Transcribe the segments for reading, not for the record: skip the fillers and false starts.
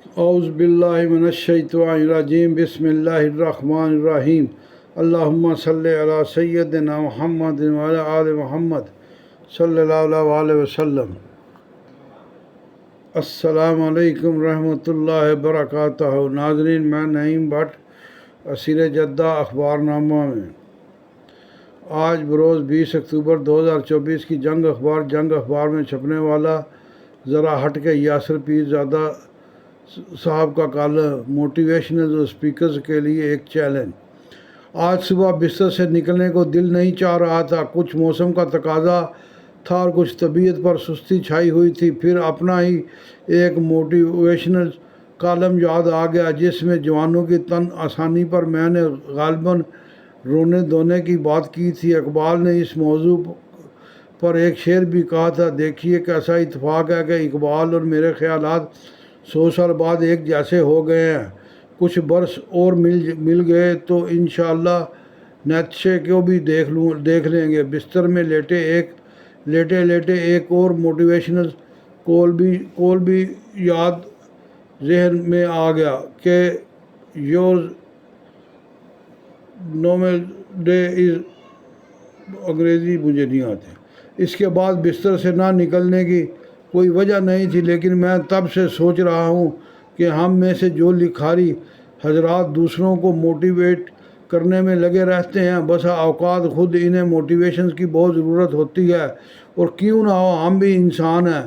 اعوذ باللہ من الشیطان الرجیم بسم اللہ الرحمن الرحیم اللہم صلی علی سیدنا محمد وعلی آل محمد صلی اللہ علیہ وسلم۔ السلام علیکم رحمۃ اللہ وبرکاتہ۔ ناظرین، میں نعیم بٹ اسیر جدہ اخبار نامہ میں آج بروز 20 اکتوبر 2024 کی جنگ اخبار میں چھپنے والا ذرا ہٹ کے یاسر پیر زادہ صاحب کا کالم موٹیویشنل اسپیکرز کے لیے ایک چیلنج۔ آج صبح بستر سے نکلنے کو دل نہیں چاہ رہا تھا، کچھ موسم کا تقاضا تھا اور کچھ طبیعت پر سستی چھائی ہوئی تھی۔ پھر اپنا ہی ایک موٹیویشنل کالم یاد آ گیا جس میں جوانوں کی تن آسانی پر میں نے غالباً رونے دھونے کی بات کی تھی۔ اقبال نے اس موضوع پر ایک شعر بھی کہا تھا، دیکھیے کیسا اتفاق ہے کہ اقبال اور میرے خیالات 100 سال بعد ایک جیسے ہو گئے ہیں۔ کچھ برس اور مل گئے تو انشاءاللہ نیتشے کو بھی دیکھ لیں گے۔ بستر میں لیٹے ایک اور موٹیویشنل کول بھی یاد ذہن میں آ گیا کہ یور نومل ڈے از، انگریزی مجھے نہیں آتے۔ اس کے بعد بستر سے نہ نکلنے کی کوئی وجہ نہیں تھی، لیکن میں تب سے سوچ رہا ہوں کہ ہم میں سے جو لکھاری حضرات دوسروں کو موٹیویٹ کرنے میں لگے رہتے ہیں، بسا اوقات خود انہیں موٹیویشنز کی بہت ضرورت ہوتی ہے۔ اور کیوں نہ ہو، ہم بھی انسان ہیں۔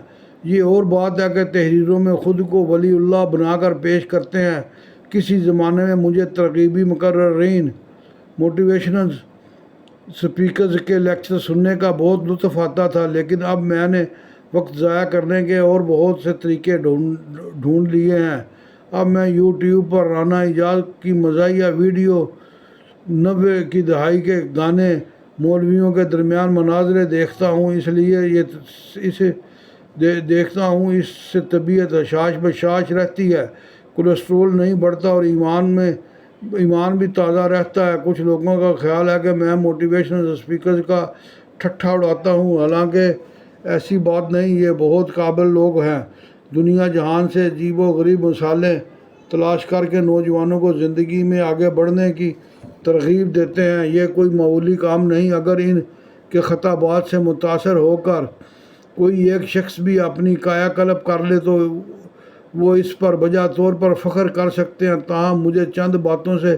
یہ اور بات ہے کہ تحریروں میں خود کو ولی اللہ بنا کر پیش کرتے ہیں۔ کسی زمانے میں مجھے ترغیبی مقررین موٹیویشنل اسپیکرز کے لیکچر سننے کا بہت لطف آتا تھا، لیکن اب میں نے وقت ضائع کرنے کے اور بہت سے طریقے ڈھونڈ لیے ہیں۔ اب میں یوٹیوب پر رانا ایجاز کی مزاحیہ ویڈیو، 90 کی دہائی کے گانے، مولویوں کے درمیان مناظرے دیکھتا ہوں، اس سے طبیعت حشاش بشاش رہتی ہے، کولیسٹرول نہیں بڑھتا اور ایمان بھی تازہ رہتا ہے۔ کچھ لوگوں کا خیال ہے کہ میں موٹیویشنل اسپیکرز کا ٹھٹھا اڑاتا ہوں، حالانکہ ایسی بات نہیں۔ یہ بہت قابل لوگ ہیں، دنیا جہان سے عجیب و غریب مثالیں تلاش کر کے نوجوانوں کو زندگی میں آگے بڑھنے کی ترغیب دیتے ہیں۔ یہ کوئی معمولی کام نہیں۔ اگر ان کے خطابات سے متاثر ہو کر کوئی ایک شخص بھی اپنی کایا کلپ کر لے تو وہ اس پر بجا طور پر فخر کر سکتے ہیں۔ تاہم مجھے چند باتوں سے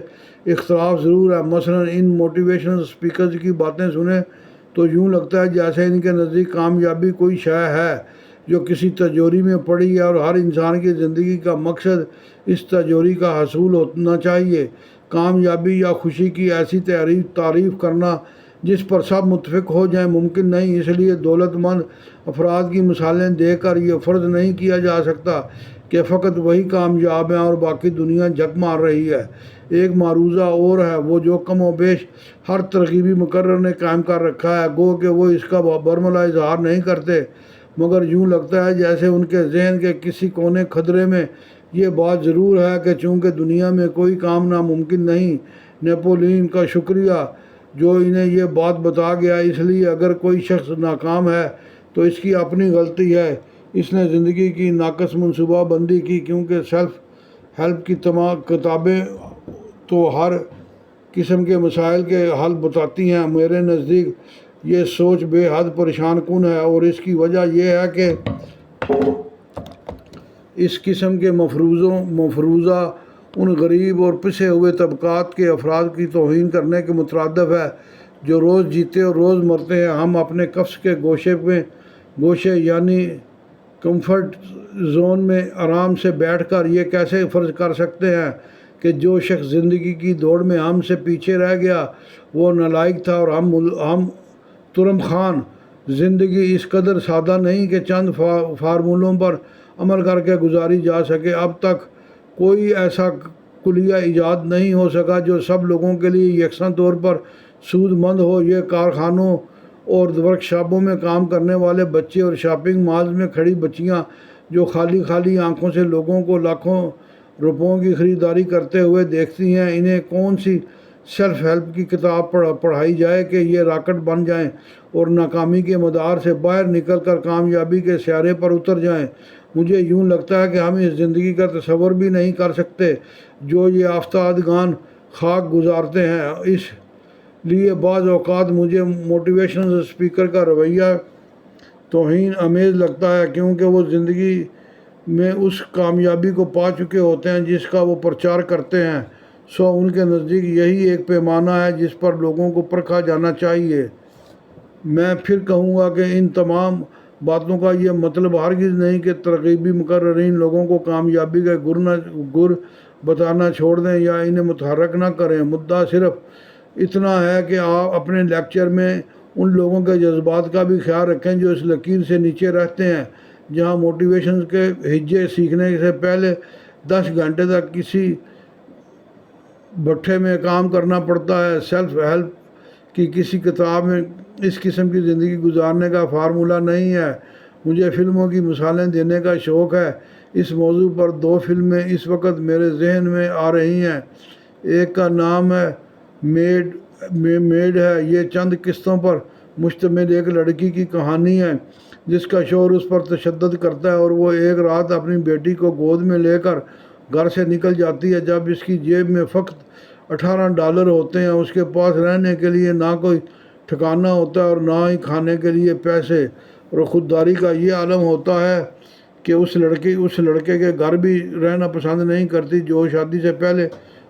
اختلاف ضرور ہے۔ مثلاً ان موٹیویشنل اسپیکرز کی باتیں سنیں تو یوں لگتا ہے جیسے ان کے نزدیک کامیابی کوئی شے ہے جو کسی تجوری میں پڑی ہے اور ہر انسان کی زندگی کا مقصد اس تجوری کا حصول ہونا چاہیے۔ کامیابی یا خوشی کی ایسی تعریف کرنا جس پر سب متفق ہو جائیں ممکن نہیں۔ اس لیے دولت مند افراد کی مثالیں دے کر یہ فرض نہیں کیا جا سکتا کہ فقط وہی کامیاب ہیں اور باقی دنیا جھک مار رہی ہے۔ ایک معروضہ اور ہے، وہ جو کم و بیش ہر ترغیبی مقرر نے قائم کر رکھا ہے، گو کہ وہ اس کا برملا اظہار نہیں کرتے، مگر یوں لگتا ہے جیسے ان کے ذہن کے کسی کونے خدرے میں یہ بات ضرور ہے کہ چونکہ دنیا میں کوئی کام ناممکن نہیں۔ نیپولین کا شکریہ جو انہیں یہ بات بتا گیا۔ اس لیے اگر کوئی شخص ناکام ہے تو اس کی اپنی غلطی ہے، اس نے زندگی کی ناقص منصوبہ بندی کی، کیونکہ سیلف ہیلپ کی تمام کتابیں تو ہر قسم کے مسائل کے حل بتاتی ہیں۔ میرے نزدیک یہ سوچ بے حد پریشان کن ہے، اور اس کی وجہ یہ ہے کہ اس قسم کے مفروضہ ان غریب اور پسے ہوئے طبقات کے افراد کی توہین کرنے کے مترادف ہے جو روز جیتے اور روز مرتے ہیں۔ ہم اپنے قفس کے گوشے یعنی کمفرٹ زون میں آرام سے بیٹھ کر یہ کیسے فرض کر سکتے ہیں کہ جو شخص زندگی کی دوڑ میں ہم سے پیچھے رہ گیا وہ نالائق تھا اور ہم ترم خان۔ زندگی اس قدر سادہ نہیں کہ چند فارمولوں پر عمل کر کے گزاری جا سکے۔ اب تک کوئی ایسا کلیہ ایجاد نہیں ہو سکا جو سب لوگوں کے لیے یکساں طور پر سود مند ہو۔ یہ کارخانوں اور ورکشاپوں میں کام کرنے والے بچے اور شاپنگ مالز میں کھڑی بچیاں جو خالی آنکھوں سے لوگوں کو لاکھوں روپوں کی خریداری کرتے ہوئے دیکھتی ہیں، انہیں کون سی سیلف ہیلپ کی کتاب پڑھائی جائے کہ یہ راکٹ بن جائیں اور ناکامی کے مدار سے باہر نکل کر کامیابی کے سیارے پر اتر جائیں۔ مجھے یوں لگتا ہے کہ ہم اس زندگی کا تصور بھی نہیں کر سکتے جو یہ آفتادگان خاک گزارتے ہیں۔ اس لیے بعض اوقات مجھے موٹیویشنل اسپیکر کا رویہ توہین آمیز لگتا ہے، کیونکہ وہ زندگی میں اس کامیابی کو پا چکے ہوتے ہیں جس کا وہ پرچار کرتے ہیں، سو ان کے نزدیک یہی ایک پیمانہ ہے جس پر لوگوں کو پرکھا جانا چاہیے۔ میں پھر کہوں گا کہ ان تمام باتوں کا یہ مطلب ہرگز نہیں کہ ترغیبی مقررین لوگوں کو کامیابی کے گر بتانا چھوڑ دیں یا انہیں متحرک نہ کریں۔ مدعا صرف اتنا ہے کہ آپ اپنے لیکچر میں ان لوگوں کے جذبات کا بھی خیال رکھیں جو اس لکیر سے نیچے رہتے ہیں جہاں موٹیویشن کے ہجے سیکھنے سے پہلے 10 گھنٹے تک کسی بھٹھے میں کام کرنا پڑتا ہے۔ سیلف ہیلپ کی کسی کتاب میں اس قسم کی زندگی گزارنے کا فارمولہ نہیں ہے۔ مجھے فلموں کی مثالیں دینے کا شوق ہے۔ اس موضوع پر 2 فلمیں اس وقت میرے ذہن میں آ رہی ہیں۔ ایک کا نام ہے میڈ ہے۔ یہ چند قسطوں پر مشتمل ایک لڑکی کی کہانی ہے جس کا شوہر اس پر تشدد کرتا ہے اور وہ ایک رات اپنی بیٹی کو گود میں لے کر گھر سے نکل جاتی ہے جب اس کی جیب میں فقط $18 ہوتے ہیں۔ اس کے پاس رہنے کے لیے نہ کوئی ٹھکانہ ہوتا ہے اور نہ ہی کھانے کے لیے پیسے، اور خودداری کا یہ عالم ہوتا ہے کہ اس لڑکے کے گھر بھی رہنا پسند نہیں کرتی جو شادی سے پہلے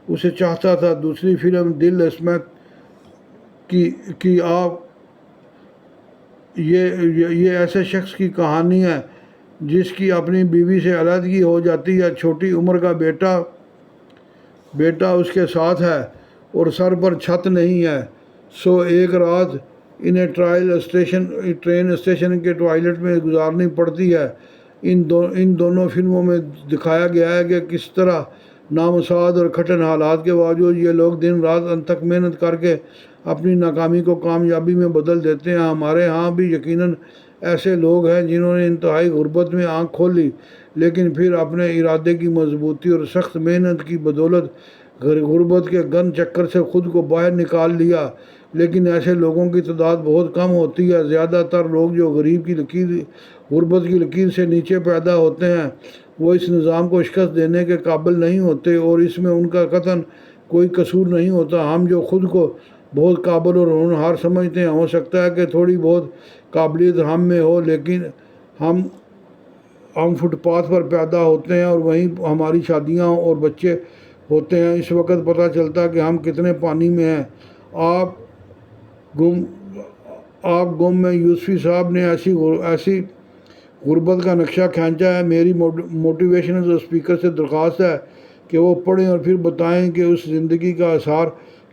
اسے چاہتا تھا۔ دوسری فلم دل اسمتھ کی آپ یہ ایسے شخص کی کہانی ہے جس کی اپنی بیوی سے علیحدگی ہو جاتی ہے۔ چھوٹی عمر کا بیٹا اس کے ساتھ ہے اور سر پر چھت نہیں ہے، سو ایک رات انہیں ٹرین اسٹیشن کے ٹوائلٹ میں گزارنی پڑتی ہے۔ ان دونوں فلموں میں دکھایا گیا ہے کہ کس طرح نامساعد اور کٹھن حالات کے باوجود یہ لوگ دن رات انتھک محنت کر کے اپنی ناکامی کو کامیابی میں بدل دیتے ہیں۔ ہمارے ہاں بھی یقیناً ایسے لوگ ہیں جنہوں نے انتہائی غربت میں آنکھ کھولی لیکن پھر اپنے ارادے کی مضبوطی اور سخت محنت کی بدولت غربت کے گن چکر سے خود کو باہر نکال لیا۔ لیکن ایسے لوگوں کی تعداد بہت کم ہوتی ہے۔ زیادہ تر لوگ جو غربت کی لکیر سے نیچے پیدا ہوتے ہیں وہ اس نظام کو شکست دینے کے قابل نہیں ہوتے اور اس میں ان کا قطعاً کوئی قصور نہیں ہوتا۔ ہم جو خود کو بہت قابل اور ہونہار سمجھتے ہیں، ہو سکتا ہے کہ تھوڑی بہت قابلیت ہم میں ہو، لیکن ہم فٹ پاتھ پر پیدا ہوتے ہیں اور وہیں ہماری شادیاں اور بچے ہوتے ہیں۔ اس وقت پتہ چلتا ہے کہ ہم کتنے پانی میں ہیں۔ آپ گم میں یوسفی صاحب نے ایسی غربت کا نقشہ کھینچا ہے۔ میری موٹیویشنل اسپیکر سے درخواست ہے کہ وہ پڑھیں اور پھر بتائیں کہ اس زندگی کا اثار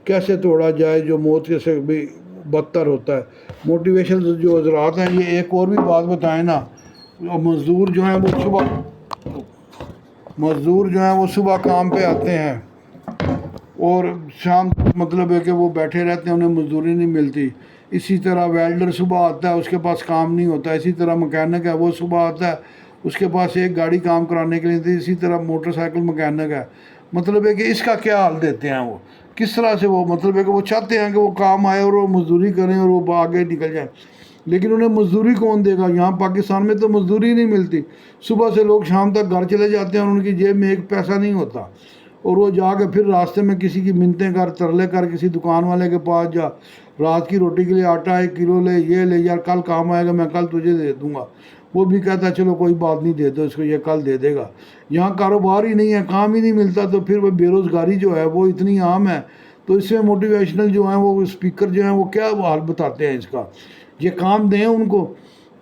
کیسے توڑا جائے جو موت سے بھی بدتر ہوتا ہے۔ موٹیویشنل جو حضرات ہیں یہ ایک اور بھی بات بتائیں نا، مزدور جو ہیں وہ صبح کام پہ آتے ہیں اور شام مطلب ہے کہ وہ بیٹھے رہتے ہیں، انہیں مزدوری نہیں ملتی۔ اسی طرح ویلڈر صبح آتا ہے، اس کے پاس کام نہیں ہوتا۔ اسی طرح مکینک ہے، وہ صبح آتا ہے، اس کے پاس ایک گاڑی کام کرانے کے لیے تھی۔ اسی طرح موٹر سائیکل مکینک ہے۔ مطلب ہے کہ اس کا کیا حال دیتے ہیں وہ، کس طرح سے وہ مطلب ہے کہ وہ چاہتے ہیں کہ وہ کام آئے اور وہ مزدوری کریں اور وہ آگے نکل جائیں، لیکن انہیں مزدوری کون دے گا؟ یہاں پاکستان میں تو مزدوری نہیں ملتی۔ صبح سے لوگ شام تک گھر چلے جاتے ہیں اور ان کی جیب میں ایک پیسہ نہیں ہوتا، اور وہ جا کے پھر راستے میں کسی کی منتیں کر، ترلے کر، کسی دکان والے کے پاس جا، رات کی روٹی کے لیے آٹا 1 کلو لے، یہ لے یار، کل کام آئے گا، میں کل تجھے دے دوں گا۔ وہ بھی کہتا ہے چلو کوئی بات نہیں، دے دو اس کو، یہ کل دے دے گا۔ یہاں کاروبار ہی نہیں ہے، کام ہی نہیں ملتا، تو پھر وہ بے روزگاری جو ہے وہ اتنی عام ہے۔ تو اس میں موٹیویشنل جو ہیں وہ اسپیکر جو ہیں وہ کیا حال بتاتے ہیں اس کا؟ یہ کام دیں ان کو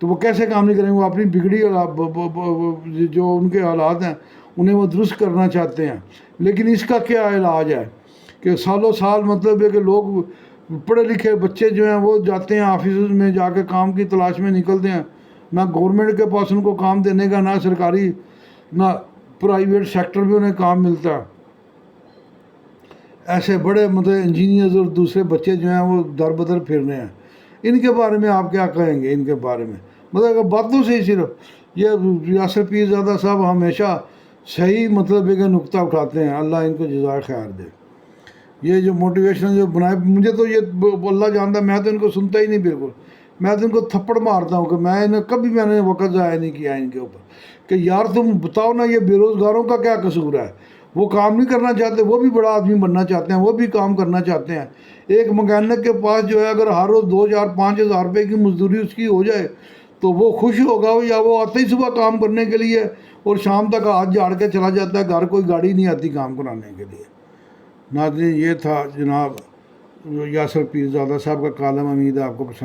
تو وہ کیسے کام نہیں کریں گے؟ وہ اپنی بگڑی جو ان کے حالات ہیں انہیں وہ درست کرنا چاہتے ہیں، لیکن اس کا کیا علاج ہے کہ سالوں سال مطلب ہے کہ لوگ پڑھے لکھے بچے جو ہیں وہ جاتے ہیں آفیسز میں، جا کے کام کی تلاش میں نکلتے ہیں، نہ گورنمنٹ کے پاس ان کو کام دینے کا، نہ سرکاری نہ پرائیویٹ سیکٹر میں انہیں کام ملتا ہے۔ ایسے بڑے مطلب انجینئرز اور دوسرے بچے جو ہیں وہ در بدر پھرنے ہیں۔ ان کے بارے میں آپ کیا کہیں گے؟ ان کے بارے میں مطلب باتوں سے ہی صرف یہ یاسر پیر زادہ صاحب ہمیشہ صحیح مطلب ہے کہ نقطہ اٹھاتے ہیں، اللہ ان کو جزائے خیر دے۔ یہ جو موٹیویشن جو بنائے، مجھے تو یہ اللہ جانتا ہے، میں تو ان کو سنتا ہی نہیں بالکل، میں تو ان کو تھپڑ مارتا ہوں کہ میں نے وقت ضائع نہیں کیا ان کے اوپر کہ یار تم بتاؤ نا یہ بے روزگاروں کا کیا قصور ہے، وہ کام نہیں کرنا چاہتے، وہ بھی بڑا آدمی بننا چاہتے ہیں، وہ بھی کام کرنا چاہتے ہیں۔ ایک مکینک کے پاس جو ہے اگر ہر روز 2,000 5,000 روپے کی مزدوری اس کی ہو جائے تو وہ خوش ہوگا، یا وہ آتے ہی صبح کام کرنے کے لیے اور شام تک ہاتھ جھاڑ کے چلا جاتا ہے گھر، کوئی گاڑی نہیں آتی کام کرانے کے لیے۔ ناظرین، یہ تھا جناب یاسر پیرزادہ صاحب کا کالم، امید ہے آپ کو پسند